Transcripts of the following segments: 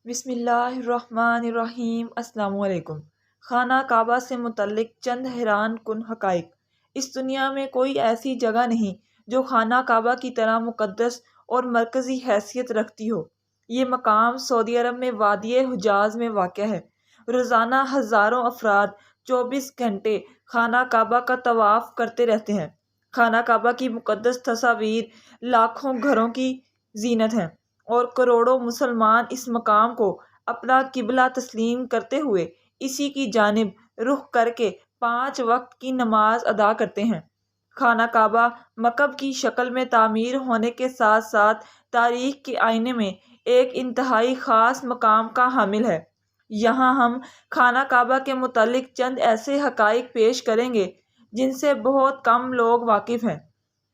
بسم اللہ الرحمن الرحیم۔ السلام علیکم۔ خانہ کعبہ سے متعلق چند حیران کن حقائق۔ اس دنیا میں کوئی ایسی جگہ نہیں جو خانہ کعبہ کی طرح مقدس اور مرکزی حیثیت رکھتی ہو۔ یہ مقام سعودی عرب میں وادی حجاز میں واقع ہے۔ روزانہ ہزاروں افراد 24 گھنٹے خانہ کعبہ کا طواف کرتے رہتے ہیں۔ خانہ کعبہ کی مقدس تصاویر لاکھوں گھروں کی زینت ہیں اور کروڑوں مسلمان اس مقام کو اپنا قبلہ تسلیم کرتے ہوئے اسی کی جانب رخ کر کے 5 وقت کی نماز ادا کرتے ہیں۔ خانہ کعبہ مکعب کی شکل میں تعمیر ہونے کے ساتھ ساتھ تاریخ کے آئینے میں ایک انتہائی خاص مقام کا حامل ہے۔ یہاں ہم خانہ کعبہ کے متعلق چند ایسے حقائق پیش کریں گے جن سے بہت کم لوگ واقف ہیں۔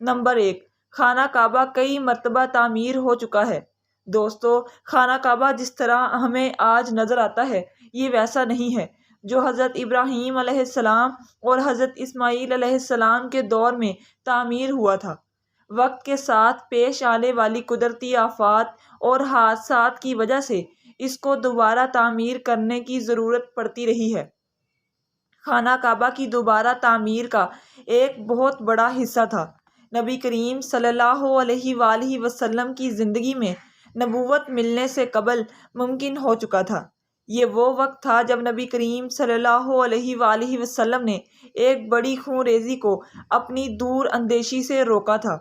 نمبر 1، خانہ کعبہ کئی مرتبہ تعمیر ہو چکا ہے۔ دوستو، خانہ کعبہ جس طرح ہمیں آج نظر آتا ہے یہ ویسا نہیں ہے جو حضرت ابراہیم علیہ السلام اور حضرت اسماعیل علیہ السلام کے دور میں تعمیر ہوا تھا۔ وقت کے ساتھ پیش آنے والی قدرتی آفات اور حادثات کی وجہ سے اس کو دوبارہ تعمیر کرنے کی ضرورت پڑتی رہی ہے۔ خانہ کعبہ کی دوبارہ تعمیر کا ایک بہت بڑا حصہ تھا نبی کریم صلی اللہ علیہ وآلہ وسلم کی زندگی میں نبوت ملنے سے قبل ممکن ہو چکا تھا۔ یہ وہ وقت تھا جب نبی کریم صلی اللہ علیہ وآلہ وسلم نے ایک بڑی خون ریزی کو اپنی دور اندیشی سے روکا تھا۔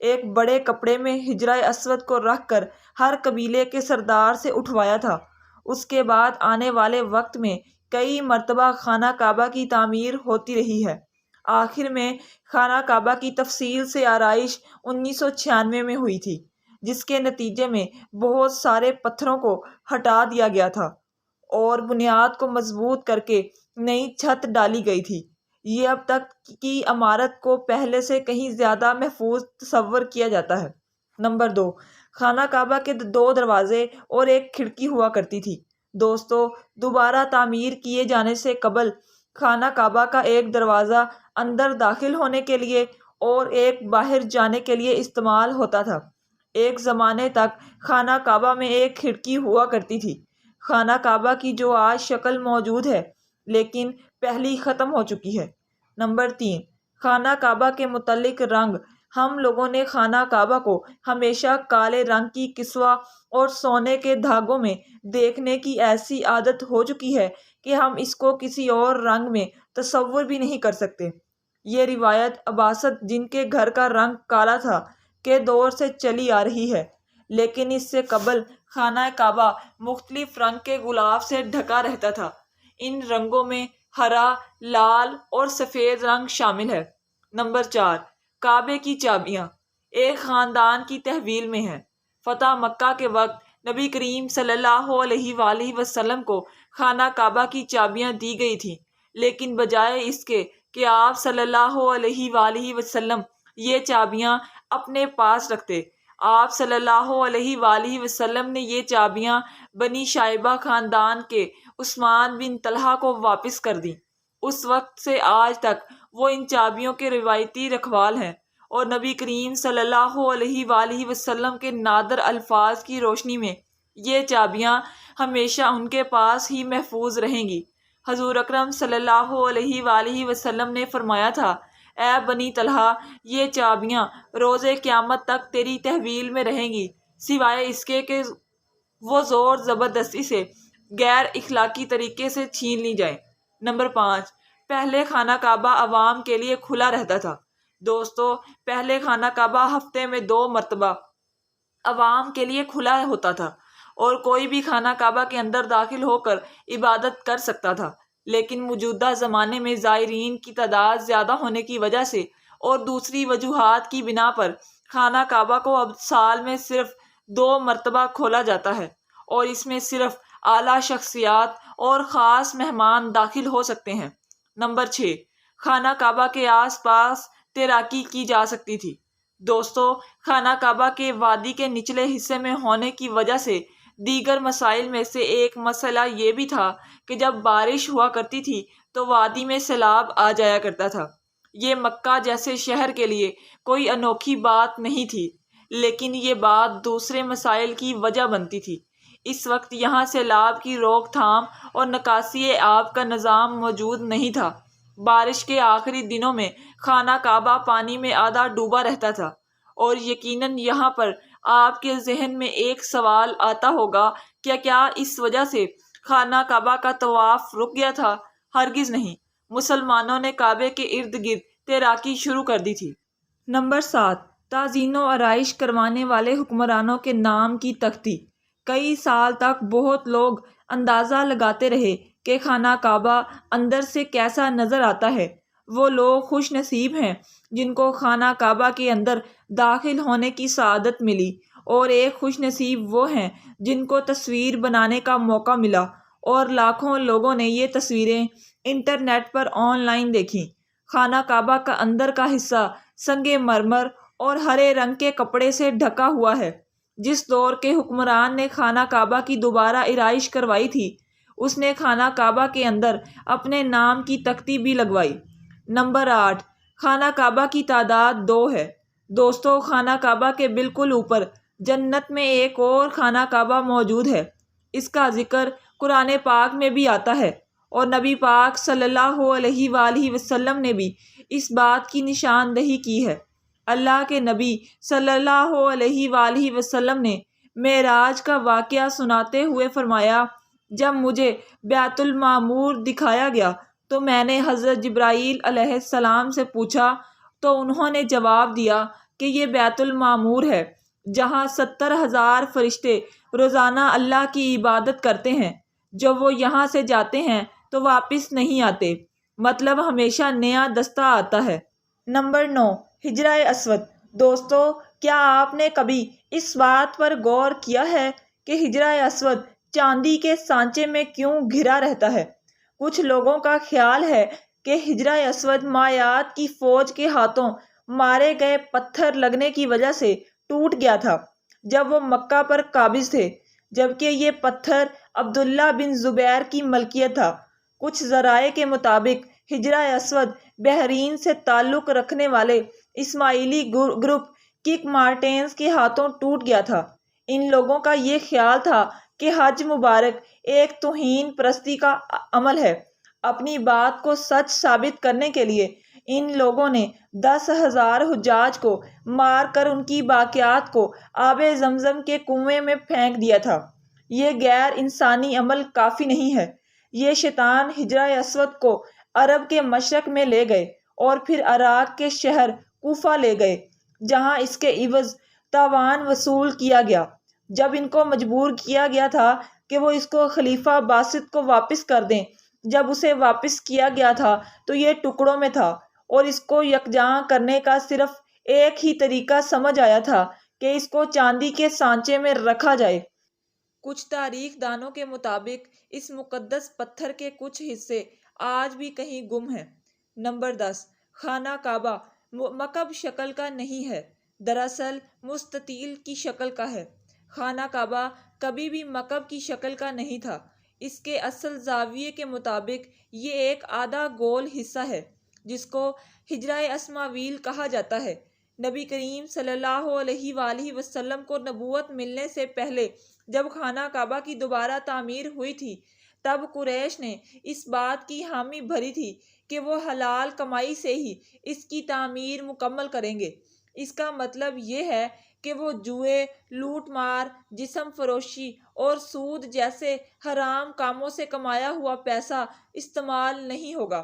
ایک بڑے کپڑے میں حجرہ اسود کو رکھ کر ہر قبیلے کے سردار سے اٹھوایا تھا۔ اس کے بعد آنے والے وقت میں کئی مرتبہ خانہ کعبہ کی تعمیر ہوتی رہی ہے۔ آخر میں خانہ کعبہ کی تفصیل سے آرائش 1996 میں ہوئی تھی، جس کے نتیجے میں بہت سارے پتھروں کو ہٹا دیا گیا تھا اور بنیاد کو مضبوط کر کے نئی چھت ڈالی گئی تھی۔ یہ اب تک کی عمارت کو پہلے سے کہیں زیادہ محفوظ تصور کیا جاتا ہے۔ نمبر 2، خانہ کعبہ کے 2 دروازے اور ایک کھڑکی ہوا کرتی تھی۔ دوستو، دوبارہ تعمیر کیے جانے سے قبل خانہ کعبہ کا ایک دروازہ اندر داخل ہونے کے لیے اور ایک باہر جانے کے لیے استعمال ہوتا تھا۔ ایک زمانے تک خانہ کعبہ میں ایک کھڑکی ہوا کرتی تھی۔ خانہ کعبہ کی جو آج شکل موجود ہے لیکن پہلی ختم ہو چکی ہے۔ نمبر 3، خانہ کعبہ کے متعلق رنگ۔ ہم لوگوں نے خانہ کعبہ کو ہمیشہ کالے رنگ کی کسوہ اور سونے کے دھاگوں میں دیکھنے کی ایسی عادت ہو چکی ہے کہ ہم اس کو کسی اور رنگ میں تصور بھی نہیں کر سکتے۔ یہ روایت عباسط، جن کے گھر کا رنگ کالا تھا، کے دور سے چلی آ رہی ہے، لیکن اس سے قبل خانہ کعبہ مختلف رنگ کے غلاف سے ڈھکا رہتا تھا۔ ان رنگوں میں ہرا، لال اور سفید رنگ شامل ہے۔ نمبر 4، کعبے کی چابیاں ایک خاندان کی تحویل میں ہیں۔ فتح مکہ کے وقت نبی کریم صلی اللہ علیہ وآلہ وسلم کو خانہ کعبہ کی چابیاں دی گئی تھیں، لیکن بجائے اس کے کہ آپ صلی اللہ علیہ وآلہ وسلم یہ چابیاں اپنے پاس رکھتے، آپ صلی اللہ علیہ وآلہ وسلم نے یہ چابیاں بنی شائبہ خاندان کے عثمان بن طلحہ کو واپس کر دیں۔ اس وقت سے آج تک وہ ان چابیوں کے روایتی رکھوال ہیں اور نبی کریم صلی اللہ علیہ وآلہ وسلم کے نادر الفاظ کی روشنی میں یہ چابیاں ہمیشہ ان کے پاس ہی محفوظ رہیں گی۔ حضور اکرم صلی اللہ علیہ وآلہ وسلم نے فرمایا تھا، اے بنی طلحہ، یہ چابیاں روز قیامت تک تیری تحویل میں رہیں گی، سوائے اس کے کہ وہ زور زبردستی سے غیر اخلاقی طریقے سے چھین لی جائیں۔ نمبر 5، پہلے خانہ کعبہ عوام کے لیے کھلا رہتا تھا۔ دوستو، پہلے خانہ کعبہ ہفتے میں 2 مرتبہ عوام کے لیے کھلا ہوتا تھا اور کوئی بھی خانہ کعبہ کے اندر داخل ہو کر عبادت کر سکتا تھا، لیکن موجودہ زمانے میں زائرین کی تعداد زیادہ ہونے کی وجہ سے اور دوسری وجوہات کی بنا پر خانہ کعبہ کو اب سال میں صرف 2 مرتبہ کھولا جاتا ہے اور اس میں صرف اعلیٰ شخصیات اور خاص مہمان داخل ہو سکتے ہیں۔ نمبر 6، خانہ کعبہ کے آس پاس تیراکی کی جا سکتی تھی۔ دوستو، خانہ کعبہ کے وادی کے نچلے حصے میں ہونے کی وجہ سے دیگر مسائل میں سے ایک مسئلہ یہ بھی تھا کہ جب بارش ہوا کرتی تھی تو وادی میں سیلاب آ جایا کرتا تھا۔ یہ مکہ جیسے شہر کے لیے کوئی انوکھی بات نہیں تھی، لیکن یہ بات دوسرے مسائل کی وجہ بنتی تھی۔ اس وقت یہاں سیلاب کی روک تھام اور نکاسی آب کا نظام موجود نہیں تھا۔ بارش کے آخری دنوں میں خانہ کعبہ پانی میں آدھا ڈوبا رہتا تھا، اور یقیناً یہاں پر آپ کے ذہن میں ایک سوال آتا ہوگا کہ کیا اس وجہ سے خانہ کعبہ کا طواف رک گیا تھا؟ ہرگز نہیں، مسلمانوں نے کعبے کے ارد گرد تیراکی شروع کر دی تھی۔ نمبر 7، تعزین و آرائش کروانے والے حکمرانوں کے نام کی تختی۔ کئی سال تک بہت لوگ اندازہ لگاتے رہے کہ خانہ کعبہ اندر سے کیسا نظر آتا ہے۔ وہ لوگ خوش نصیب ہیں جن کو خانہ کعبہ کے اندر داخل ہونے کی سعادت ملی، اور ایک خوش نصیب وہ ہیں جن کو تصویر بنانے کا موقع ملا، اور لاکھوں لوگوں نے یہ تصویریں انٹرنیٹ پر آن لائن دیکھیں۔ خانہ کعبہ کا اندر کا حصہ سنگ مرمر اور ہرے رنگ کے کپڑے سے ڈھکا ہوا ہے۔ جس دور کے حکمران نے خانہ کعبہ کی دوبارہ آرائش کروائی تھی، اس نے خانہ کعبہ کے اندر اپنے نام کی تختی بھی لگوائی۔ نمبر 8، خانہ کعبہ کی تعداد 2 ہے۔ دوستو، خانہ کعبہ کے بالکل اوپر جنت میں ایک اور خانہ کعبہ موجود ہے۔ اس کا ذکر قرآن پاک میں بھی آتا ہے، اور نبی پاک صلی اللہ علیہ وآلہ وسلم نے بھی اس بات کی نشاندہی کی ہے۔ اللہ کے نبی صلی اللہ علیہ وآلہ وسلم نے معراج کا واقعہ سناتے ہوئے فرمایا، جب مجھے بیت المعمور دکھایا گیا تو میں نے حضرت جبرائیل علیہ السلام سے پوچھا، تو انہوں نے جواب دیا کہ یہ بیت المعمور ہے جہاں 70,000 فرشتے روزانہ اللہ کی عبادت کرتے ہیں۔ جب وہ یہاں سے جاتے ہیں تو واپس نہیں آتے، مطلب ہمیشہ نیا دستہ آتا ہے۔ نمبر 9، حجرہ اسود۔ دوستو، کیا آپ نے کبھی اس بات پر غور کیا ہے کہ حجرہ اسود چاندی کے سانچے میں کیوں گھرا رہتا ہے؟ کچھ لوگوں کا خیال ہے کہ حجرہ اسود مایات کی فوج کے ہاتھوں مارے گئے پتھر لگنے کی وجہ سے ٹوٹ گیا تھا جب وہ مکہ پر قابض تھے، جبکہ یہ پتھر عبداللہ بن زبیر کی ملکیت تھا۔ کچھ ذرائع کے مطابق حجرہ اسود بحرین سے تعلق رکھنے والے اسماعیلی گروپ کک مارٹینز کے ہاتھوں ٹوٹ گیا تھا۔ ان لوگوں کا یہ خیال تھا کہ حج مبارک ایک توہین پرستی کا عمل ہے۔ اپنی بات کو سچ ثابت کرنے کے لیے ان لوگوں نے 10,000 حجاج کو مار کر ان کی باقیات کو آب زمزم کے کنویں میں پھینک دیا تھا۔ یہ غیر انسانی عمل کافی نہیں ہے۔ یہ شیطان حجرہ اسود کو عرب کے مشرق میں لے گئے اور پھر عراق کے شہر کوفہ لے گئے، جہاں اس کے عوض تاوان وصول کیا گیا۔ جب ان کو مجبور کیا گیا تھا کہ وہ اس کو خلیفہ باسط کو واپس کر دیں، جب اسے واپس کیا گیا تھا تو یہ ٹکڑوں میں تھا، اور اس کو یکجا کرنے کا صرف ایک ہی طریقہ سمجھ آیا تھا کہ اس کو چاندی کے سانچے میں رکھا جائے۔ کچھ تاریخ دانوں کے مطابق اس مقدس پتھر کے کچھ حصے آج بھی کہیں گم ہیں۔ نمبر 10، خانہ کعبہ مکعب شکل کا نہیں ہے، دراصل مستطیل کی شکل کا ہے۔ خانہ کعبہ کبھی بھی مکعب کی شکل کا نہیں تھا۔ اس کے اصل زاویے کے مطابق یہ ایک آدھا گول حصہ ہے جس کو حجرہ اسماعیل کہا جاتا ہے۔ نبی کریم صلی اللہ علیہ وآلہ وسلم کو نبوت ملنے سے پہلے جب خانہ کعبہ کی دوبارہ تعمیر ہوئی تھی، تب قریش نے اس بات کی حامی بھری تھی کہ وہ حلال کمائی سے ہی اس کی تعمیر مکمل کریں گے۔ اس کا مطلب یہ ہے کہ وہ جوئے، لوٹ مار، جسم فروشی اور سود جیسے حرام کاموں سے کمایا ہوا پیسہ استعمال نہیں ہوگا۔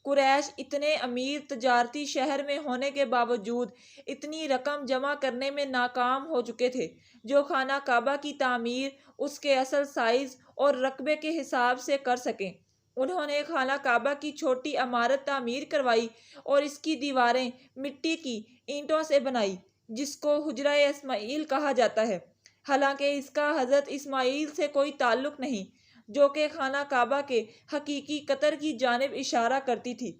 قریش اتنے امیر تجارتی شہر میں ہونے کے باوجود اتنی رقم جمع کرنے میں ناکام ہو چکے تھے جو خانہ کعبہ کی تعمیر اس کے اصل سائز اور رقبے کے حساب سے کر سکیں۔ انہوں نے خانہ کعبہ کی چھوٹی عمارت تعمیر کروائی اور اس کی دیواریں مٹی کی اینٹوں سے بنائی، جس کو حجرہ اسماعیل کہا جاتا ہے، حالانکہ اس کا حضرت اسماعیل سے کوئی تعلق نہیں، جو کہ خانہ کعبہ کے حقیقی قطر کی جانب اشارہ کرتی تھی۔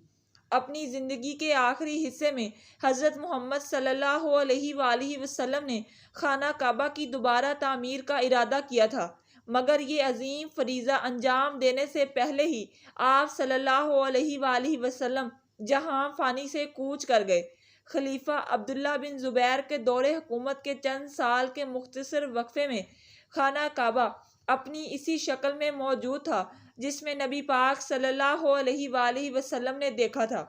اپنی زندگی کے آخری حصے میں حضرت محمد صلی اللہ علیہ وآلہ وسلم نے خانہ کعبہ کی دوبارہ تعمیر کا ارادہ کیا تھا، مگر یہ عظیم فریضہ انجام دینے سے پہلے ہی آپ صلی اللہ علیہ وآلہ وسلم جہاں فانی سے کوچ کر گئے۔ خلیفہ عبداللہ بن زبیر کے دور حکومت کے چند سال کے مختصر وقفے میں خانہ کعبہ اپنی اسی شکل میں موجود تھا جس میں نبی پاک صلی اللہ علیہ وآلہ وسلم نے دیکھا تھا۔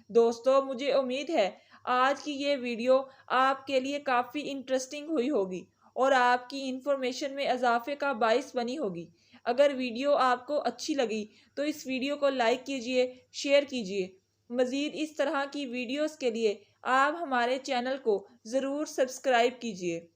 دوستو، مجھے امید ہے آج کی یہ ویڈیو آپ کے لیے کافی انٹرسٹنگ ہوئی ہوگی اور آپ کی انفارمیشن میں اضافے کا باعث بنی ہوگی۔ اگر ویڈیو آپ کو اچھی لگی تو اس ویڈیو کو لائک کیجئے، شیئر کیجئے۔ مزید اس طرح کی ویڈیوز کے لیے آپ ہمارے چینل کو ضرور سبسکرائب کیجئے۔